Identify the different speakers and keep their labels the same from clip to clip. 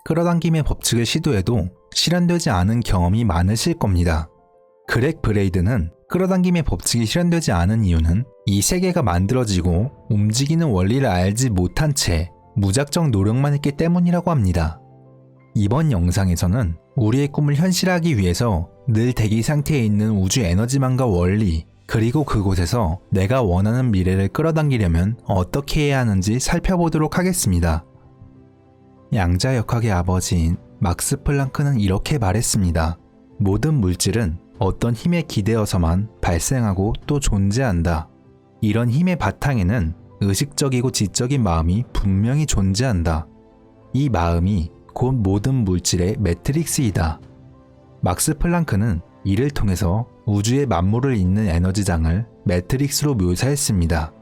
Speaker 1: 끌어당김의 법칙을 시도해도 실현되지 않은 경험이 많으실 겁니다. 그렉 브레이드는 끌어당김의 법칙이 실현되지 않은 이유는 이 세계가 만들어지고 움직이는 원리를 알지 못한 채 무작정 노력만 했기 때문이라고 합니다. 이번 영상에서는 우리의 꿈을 현실화하기 위해서 늘 대기 상태에 있는 우주 에너지망과 원리, 그리고 그곳에서 내가 원하는 미래를 끌어당기려면 어떻게 해야 하는지 살펴보도록 하겠습니다. 양자역학의 아버지인 막스 플랑크는 이렇게 말했습니다. 모든 물질은 어떤 힘에 기대어서만 발생하고 또 존재한다. 이런 힘의 바탕에는 의식적이고 지적인 마음이 분명히 존재한다. 이 마음이 곧 모든 물질의 매트릭스이다. 막스 플랑크는 이를 통해서 우주의 만물을 잇는 에너지장을 매트릭스로 묘사했습니다.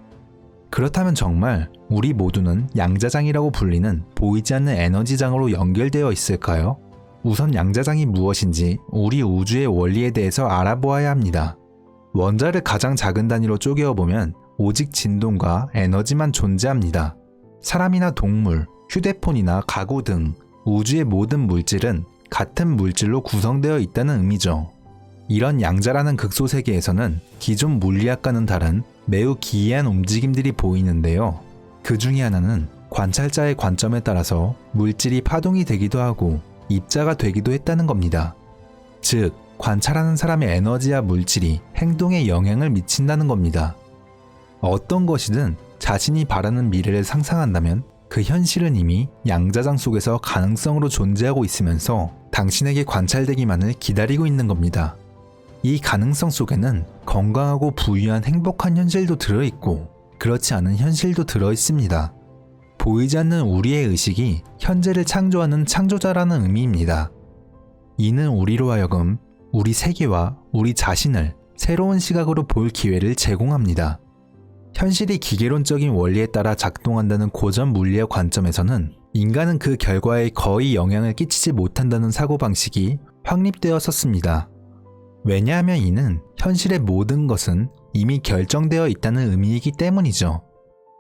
Speaker 1: 그렇다면 정말 우리 모두는 양자장이라고 불리는 보이지 않는 에너지장으로 연결되어 있을까요? 우선 양자장이 무엇인지 우리 우주의 원리에 대해서 알아보아야 합니다. 원자를 가장 작은 단위로 쪼개어보면 오직 진동과 에너지만 존재합니다. 사람이나 동물, 휴대폰이나 가구 등 우주의 모든 물질은 같은 물질로 구성되어 있다는 의미죠. 이런 양자라는 극소세계에서는 기존 물리학과는 다른 매우 기이한 움직임들이 보이는데요. 그 중에 하나는 관찰자의 관점에 따라서 물질이 파동이 되기도 하고 입자가 되기도 했다는 겁니다. 즉, 관찰하는 사람의 에너지와 물질이 행동에 영향을 미친다는 겁니다. 어떤 것이든 자신이 바라는 미래를 상상한다면 그 현실은 이미 양자장 속에서 가능성으로 존재하고 있으면서 당신에게 관찰되기만을 기다리고 있는 겁니다. 이 가능성 속에는 건강하고 부유한 행복한 현실도 들어있고 그렇지 않은 현실도 들어있습니다. 보이지 않는 우리의 의식이 현재를 창조하는 창조자라는 의미입니다. 이는 우리로 하여금 우리 세계와 우리 자신을 새로운 시각으로 볼 기회를 제공합니다. 현실이 기계론적인 원리에 따라 작동한다는 고전 물리학 관점에서는 인간은 그 결과에 거의 영향을 끼치지 못한다는 사고방식이 확립되었었습니다. 왜냐하면 이는 현실의 모든 것은 이미 결정되어 있다는 의미이기 때문이죠.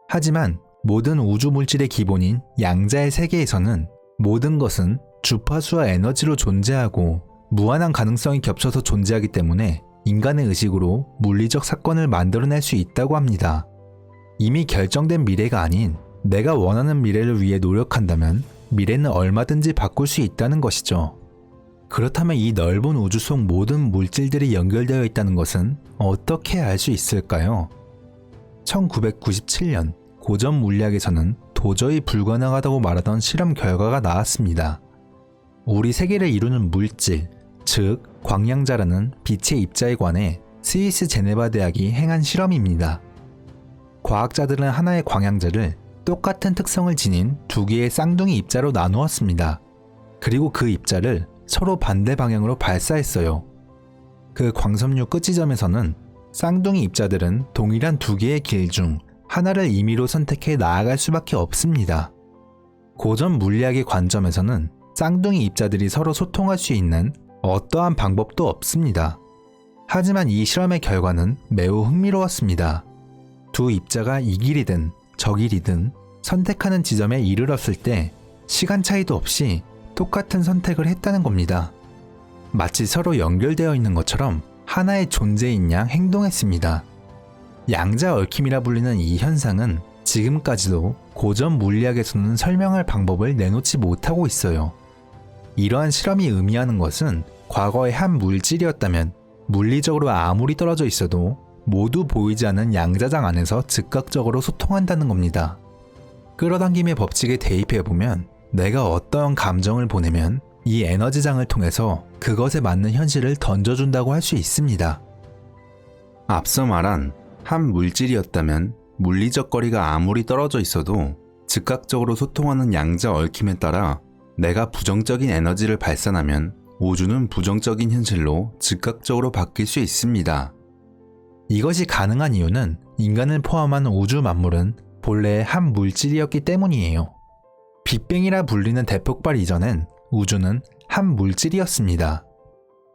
Speaker 1: 하지만 모든 우주 물질의 기본인 양자의 세계에서는 모든 것은 주파수와 에너지로 존재하고 무한한 가능성이 겹쳐서 존재하기 때문에 인간의 의식으로 물리적 사건을 만들어낼 수 있다고 합니다. 이미 결정된 미래가 아닌 내가 원하는 미래를 위해 노력한다면 미래는 얼마든지 바꿀 수 있다는 것이죠. 그렇다면 이 넓은 우주 속 모든 물질들이 연결되어 있다는 것은 어떻게 알 수 있을까요? 1997년 고전 물리학에서는 도저히 불가능하다고 말하던 실험 결과가 나왔습니다. 우리 세계를 이루는 물질, 즉 광양자라는 빛의 입자에 관해 스위스 제네바 대학이 행한 실험입니다. 과학자들은 하나의 광양자를 똑같은 특성을 지닌 두 개의 쌍둥이 입자로 나누었습니다. 그리고 그 입자를 서로 반대 방향으로 발사했어요. 그 광섬유 끝지점에서는 쌍둥이 입자들은 동일한 두 개의 길 중 하나를 임의로 선택해 나아갈 수밖에 없습니다. 고전 물리학의 관점에서는 쌍둥이 입자들이 서로 소통할 수 있는 어떠한 방법도 없습니다. 하지만 이 실험의 결과는 매우 흥미로웠습니다. 두 입자가 이 길이든 저 길이든 선택하는 지점에 이르렀을 때 시간 차이도 없이 똑같은 선택을 했다는 겁니다. 마치 서로 연결되어 있는 것처럼 하나의 존재인 양 행동했습니다. 양자 얽힘이라 불리는 이 현상은 지금까지도 고전 물리학에서는 설명할 방법을 내놓지 못하고 있어요. 이러한 실험이 의미하는 것은 과거의 한 물질이었다면 물리적으로 아무리 떨어져 있어도 모두 보이지 않는 양자장 안에서 즉각적으로 소통한다는 겁니다. 끌어당김의 법칙에 대입해보면 내가 어떠한 감정을 보내면 이 에너지장을 통해서 그것에 맞는 현실을 던져준다고 할 수 있습니다. 앞서 말한 한 물질이었다면 물리적 거리가 아무리 떨어져 있어도 즉각적으로 소통하는 양자 얽힘에 따라 내가 부정적인 에너지를 발산하면 우주는 부정적인 현실로 즉각적으로 바뀔 수 있습니다. 이것이 가능한 이유는 인간을 포함한 우주 만물은 본래 한 물질이었기 때문이에요. 빅뱅이라 불리는 대폭발 이전엔 우주는 한 물질이었습니다.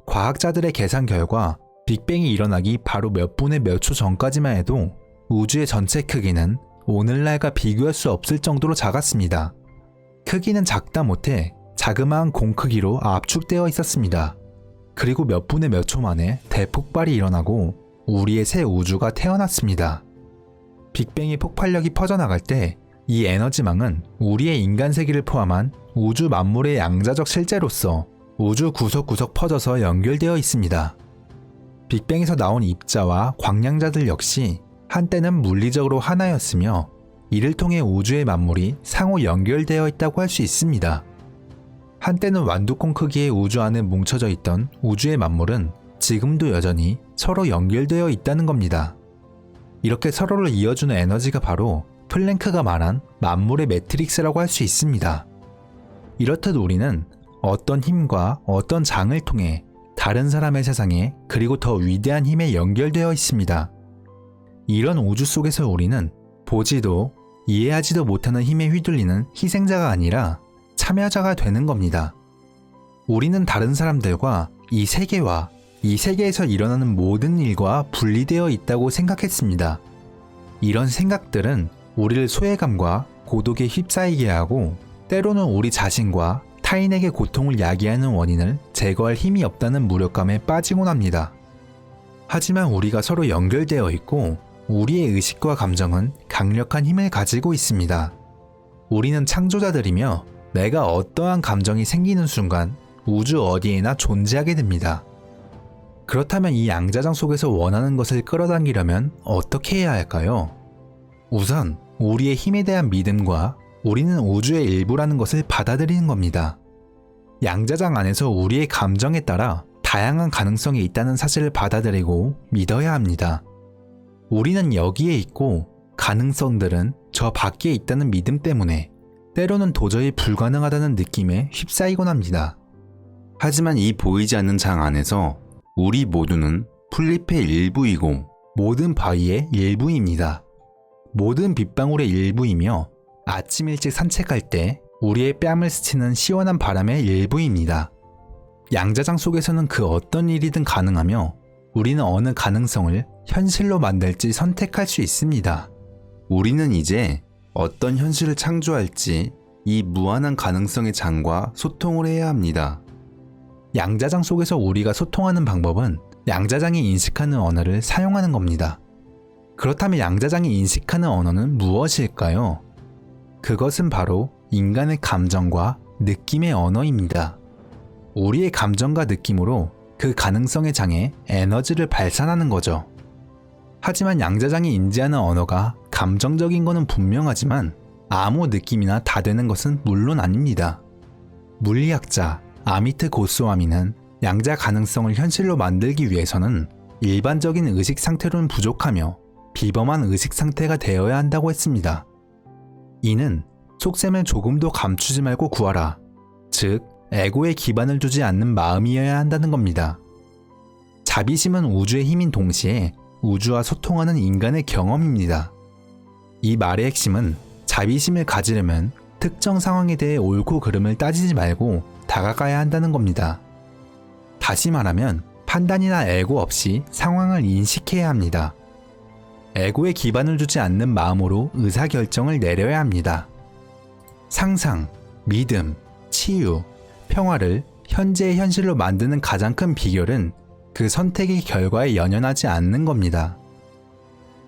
Speaker 1: 과학자들의 계산 결과 빅뱅이 일어나기 바로 몇 분의 몇 초 전까지만 해도 우주의 전체 크기는 오늘날과 비교할 수 없을 정도로 작았습니다. 크기는 작다 못해 자그마한 공 크기로 압축되어 있었습니다. 그리고 몇 분의 몇 초 만에 대폭발이 일어나고 우리의 새 우주가 태어났습니다. 빅뱅의 폭발력이 퍼져나갈 때 이 에너지망은 우리의 인간 세계를 포함한 우주 만물의 양자적 실제로서 우주 구석구석 퍼져서 연결되어 있습니다. 빅뱅에서 나온 입자와 광량자들 역시 한때는 물리적으로 하나였으며 이를 통해 우주의 만물이 상호 연결되어 있다고 할 수 있습니다. 한때는 완두콩 크기의 우주 안에 뭉쳐져 있던 우주의 만물은 지금도 여전히 서로 연결되어 있다는 겁니다. 이렇게 서로를 이어주는 에너지가 바로 플랭크가 말한 만물의 매트릭스라고 할 수 있습니다. 이렇듯 우리는 어떤 힘과 어떤 장을 통해 다른 사람의 세상에 그리고 더 위대한 힘에 연결되어 있습니다. 이런 우주 속에서 우리는 보지도 이해하지도 못하는 힘에 휘둘리는 희생자가 아니라 참여자가 되는 겁니다. 우리는 다른 사람들과 이 세계와 이 세계에서 일어나는 모든 일과 분리되어 있다고 생각했습니다. 이런 생각들은 우리를 소외감과 고독에 휩싸이게 하고 때로는 우리 자신과 타인에게 고통을 야기하는 원인을 제거할 힘이 없다는 무력감에 빠지곤 합니다. 하지만 우리가 서로 연결되어 있고 우리의 의식과 감정은 강력한 힘을 가지고 있습니다. 우리는 창조자들이며 내가 어떠한 감정이 생기는 순간 우주 어디에나 존재하게 됩니다. 그렇다면 이 양자장 속에서 원하는 것을 끌어당기려면 어떻게 해야 할까요? 우선 우리의 힘에 대한 믿음과 우리는 우주의 일부라는 것을 받아들이는 겁니다. 양자장 안에서 우리의 감정에 따라 다양한 가능성이 있다는 사실을 받아들이고 믿어야 합니다. 우리는 여기에 있고 가능성들은 저 밖에 있다는 믿음 때문에 때로는 도저히 불가능하다는 느낌에 휩싸이곤 합니다. 하지만 이 보이지 않는 장 안에서 우리 모두는 풀잎의 일부이고 모든 바위의 일부입니다. 모든 빗방울의 일부이며 아침 일찍 산책할 때 우리의 뺨을 스치는 시원한 바람의 일부입니다. 양자장 속에서는 그 어떤 일이든 가능하며 우리는 어느 가능성을 현실로 만들지 선택할 수 있습니다. 우리는 이제 어떤 현실을 창조할지 이 무한한 가능성의 장과 소통을 해야 합니다. 양자장 속에서 우리가 소통하는 방법은 양자장이 인식하는 언어를 사용하는 겁니다. 그렇다면 양자장이 인식하는 언어는 무엇일까요? 그것은 바로 인간의 감정과 느낌의 언어입니다. 우리의 감정과 느낌으로 그 가능성의 장에 에너지를 발산하는 거죠. 하지만 양자장이 인지하는 언어가 감정적인 것은 분명하지만 아무 느낌이나 다 되는 것은 물론 아닙니다. 물리학자 아미트 고스와미는 양자 가능성을 현실로 만들기 위해서는 일반적인 의식 상태로는 부족하며 비범한 의식 상태가 되어야 한다고 했습니다. 이는 속셈을 조금도 감추지 말고 구하라. 즉, 에고에 기반을 두지 않는 마음이어야 한다는 겁니다. 자비심은 우주의 힘인 동시에 우주와 소통하는 인간의 경험입니다. 이 말의 핵심은 자비심을 가지려면 특정 상황에 대해 옳고 그름을 따지지 말고 다가가야 한다는 겁니다. 다시 말하면 판단이나 에고 없이 상황을 인식해야 합니다. 에고에 기반을 두지 않는 마음으로 의사결정을 내려야 합니다. 상상, 믿음, 치유, 평화를 현재의 현실로 만드는 가장 큰 비결은 그 선택의 결과에 연연하지 않는 겁니다.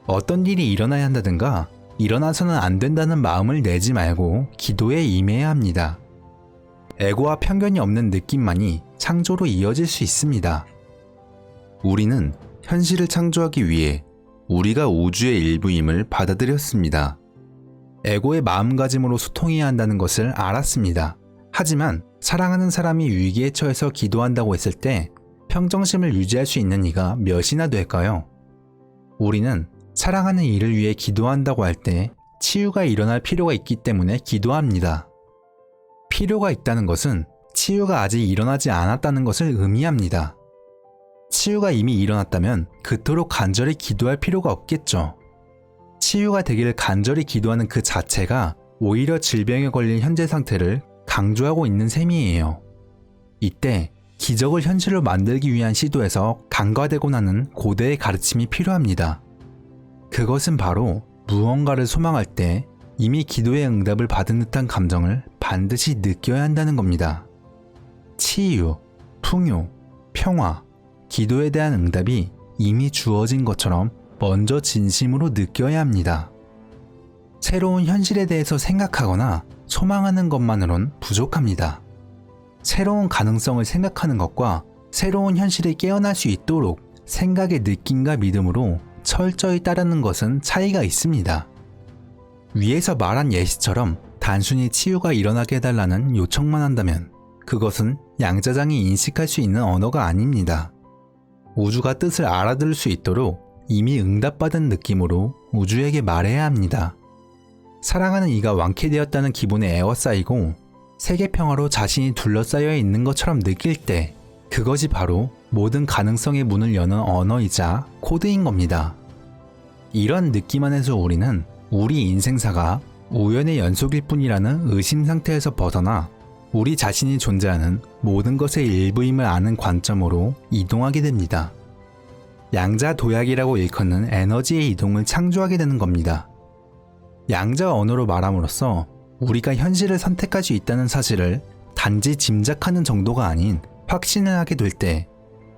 Speaker 1: 어떤 일이 일어나야 한다든가 일어나서는 안 된다는 마음을 내지 말고 기도에 임해야 합니다. 에고와 편견이 없는 느낌만이 창조로 이어질 수 있습니다. 우리는 현실을 창조하기 위해 우리가 우주의 일부임을 받아들였습니다. 에고의 마음가짐으로 소통해야 한다는 것을 알았습니다. 하지만 사랑하는 사람이 위기에 처해서 기도한다고 했을 때 평정심을 유지할 수 있는 이가 몇이나 될까요? 우리는 사랑하는 이를 위해 기도한다고 할 때 치유가 일어날 필요가 있기 때문에 기도합니다. 필요가 있다는 것은 치유가 아직 일어나지 않았다는 것을 의미합니다. 치유가 이미 일어났다면 그토록 간절히 기도할 필요가 없겠죠. 치유가 되기를 간절히 기도하는 그 자체가 오히려 질병에 걸린 현재 상태를 강조하고 있는 셈이에요. 이때 기적을 현실로 만들기 위한 시도에서 간과되고 나는 고대의 가르침이 필요합니다. 그것은 바로 무언가를 소망할 때 이미 기도의 응답을 받은 듯한 감정을 반드시 느껴야 한다는 겁니다. 치유, 풍요, 평화, 기도에 대한 응답이 이미 주어진 것처럼 먼저 진심으로 느껴야 합니다. 새로운 현실에 대해서 생각하거나 소망하는 것만으론 부족합니다. 새로운 가능성을 생각하는 것과 새로운 현실에 깨어날 수 있도록 생각의 느낌과 믿음으로 철저히 따르는 것은 차이가 있습니다. 위에서 말한 예시처럼 단순히 치유가 일어나게 해달라는 요청만 한다면 그것은 양자장이 인식할 수 있는 언어가 아닙니다. 우주가 뜻을 알아들을 수 있도록 이미 응답받은 느낌으로 우주에게 말해야 합니다. 사랑하는 이가 완쾌되었다는 기분에 에워싸이고 세계 평화로 자신이 둘러싸여 있는 것처럼 느낄 때 그것이 바로 모든 가능성의 문을 여는 언어이자 코드인 겁니다. 이런 느낌 안에서 우리는 우리 인생사가 우연의 연속일 뿐이라는 의심 상태에서 벗어나 우리 자신이 존재하는 모든 것의 일부임을 아는 관점으로 이동하게 됩니다. 양자 도약이라고 일컫는 에너지의 이동을 창조하게 되는 겁니다. 양자 언어로 말함으로써 우리가 현실을 선택할 수 있다는 사실을 단지 짐작하는 정도가 아닌 확신을 하게 될 때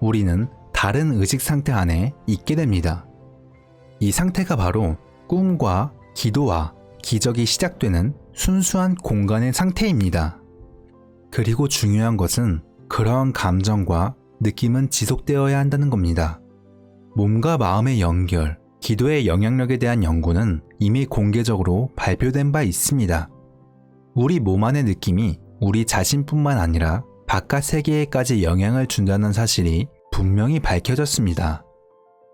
Speaker 1: 우리는 다른 의식 상태 안에 있게 됩니다. 이 상태가 바로 꿈과 기도와 기적이 시작되는 순수한 공간의 상태입니다. 그리고 중요한 것은 그러한 감정과 느낌은 지속되어야 한다는 겁니다. 몸과 마음의 연결, 기도의 영향력에 대한 연구는 이미 공개적으로 발표된 바 있습니다. 우리 몸 안의 느낌이 우리 자신뿐만 아니라 바깥 세계에까지 영향을 준다는 사실이 분명히 밝혀졌습니다.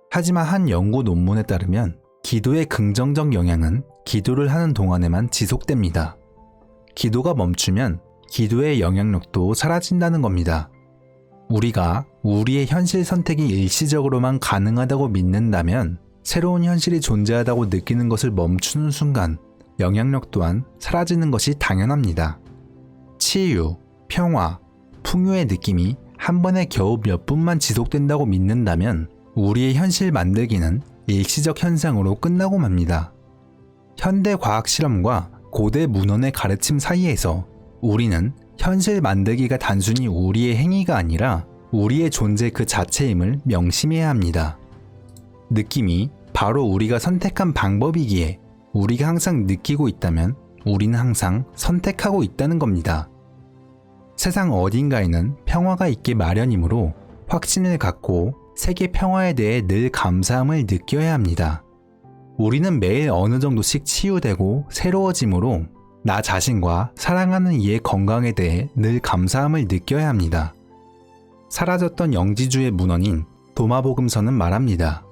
Speaker 1: 하지만 한 연구 논문에 따르면 기도의 긍정적 영향은 기도를 하는 동안에만 지속됩니다. 기도가 멈추면 기도의 영향력도 사라진다는 겁니다. 우리가 우리의 현실 선택이 일시적으로만 가능하다고 믿는다면 새로운 현실이 존재하다고 느끼는 것을 멈추는 순간 영향력 또한 사라지는 것이 당연합니다. 치유, 평화, 풍요의 느낌이 한 번에 겨우 몇 분만 지속된다고 믿는다면 우리의 현실 만들기는 일시적 현상으로 끝나고 맙니다. 현대 과학 실험과 고대 문헌의 가르침 사이에서 우리는 현실 만들기가 단순히 우리의 행위가 아니라 우리의 존재 그 자체임을 명심해야 합니다. 느낌이 바로 우리가 선택한 방법이기에 우리가 항상 느끼고 있다면 우리는 항상 선택하고 있다는 겁니다. 세상 어딘가에는 평화가 있기 마련이므로 확신을 갖고 세계 평화에 대해 늘 감사함을 느껴야 합니다. 우리는 매일 어느 정도씩 치유되고 새로워지므로 나 자신과 사랑하는 이의 건강에 대해 늘 감사함을 느껴야 합니다. 사라졌던 영지주의 문헌인 도마복음서는 말합니다.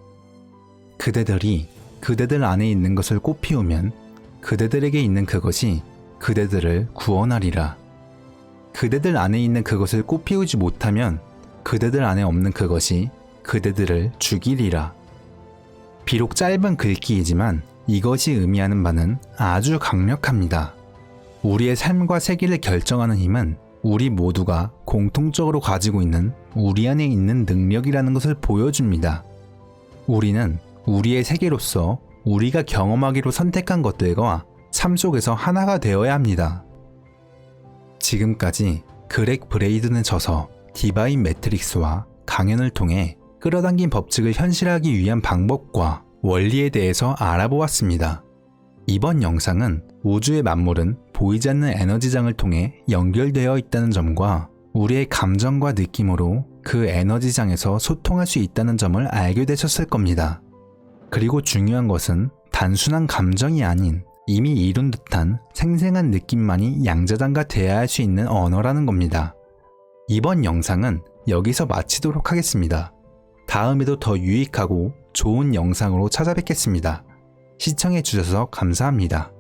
Speaker 1: 그대들이 그대들 안에 있는 것을 꽃피우면 그대들에게 있는 그것이 그대들을 구원하리라. 그대들 안에 있는 그것을 꽃피우지 못하면 그대들 안에 없는 그것이 그대들을 죽이리라. 비록 짧은 글귀이지만 이것이 의미하는 바는 아주 강력합니다. 우리의 삶과 세계를 결정하는 힘은 우리 모두가 공통적으로 가지고 있는 우리 안에 있는 능력이라는 것을 보여줍니다. 우리는 우리의 세계로서 우리가 경험하기로 선택한 것들과 삶 속에서 하나가 되어야 합니다. 지금까지 그렉 브레이든의 저서 디바인 매트릭스와 강연을 통해 끌어당긴 법칙을 현실화하기 위한 방법과 원리에 대해서 알아보았습니다. 이번 영상은 우주의 만물은 보이지 않는 에너지장을 통해 연결되어 있다는 점과 우리의 감정과 느낌으로 그 에너지장에서 소통할 수 있다는 점을 알게 되셨을 겁니다. 그리고 중요한 것은 단순한 감정이 아닌 이미 이룬 듯한 생생한 느낌만이 양자장과 대화할 수 있는 언어라는 겁니다. 이번 영상은 여기서 마치도록 하겠습니다. 다음에도 더 유익하고 좋은 영상으로 찾아뵙겠습니다. 시청해주셔서 감사합니다.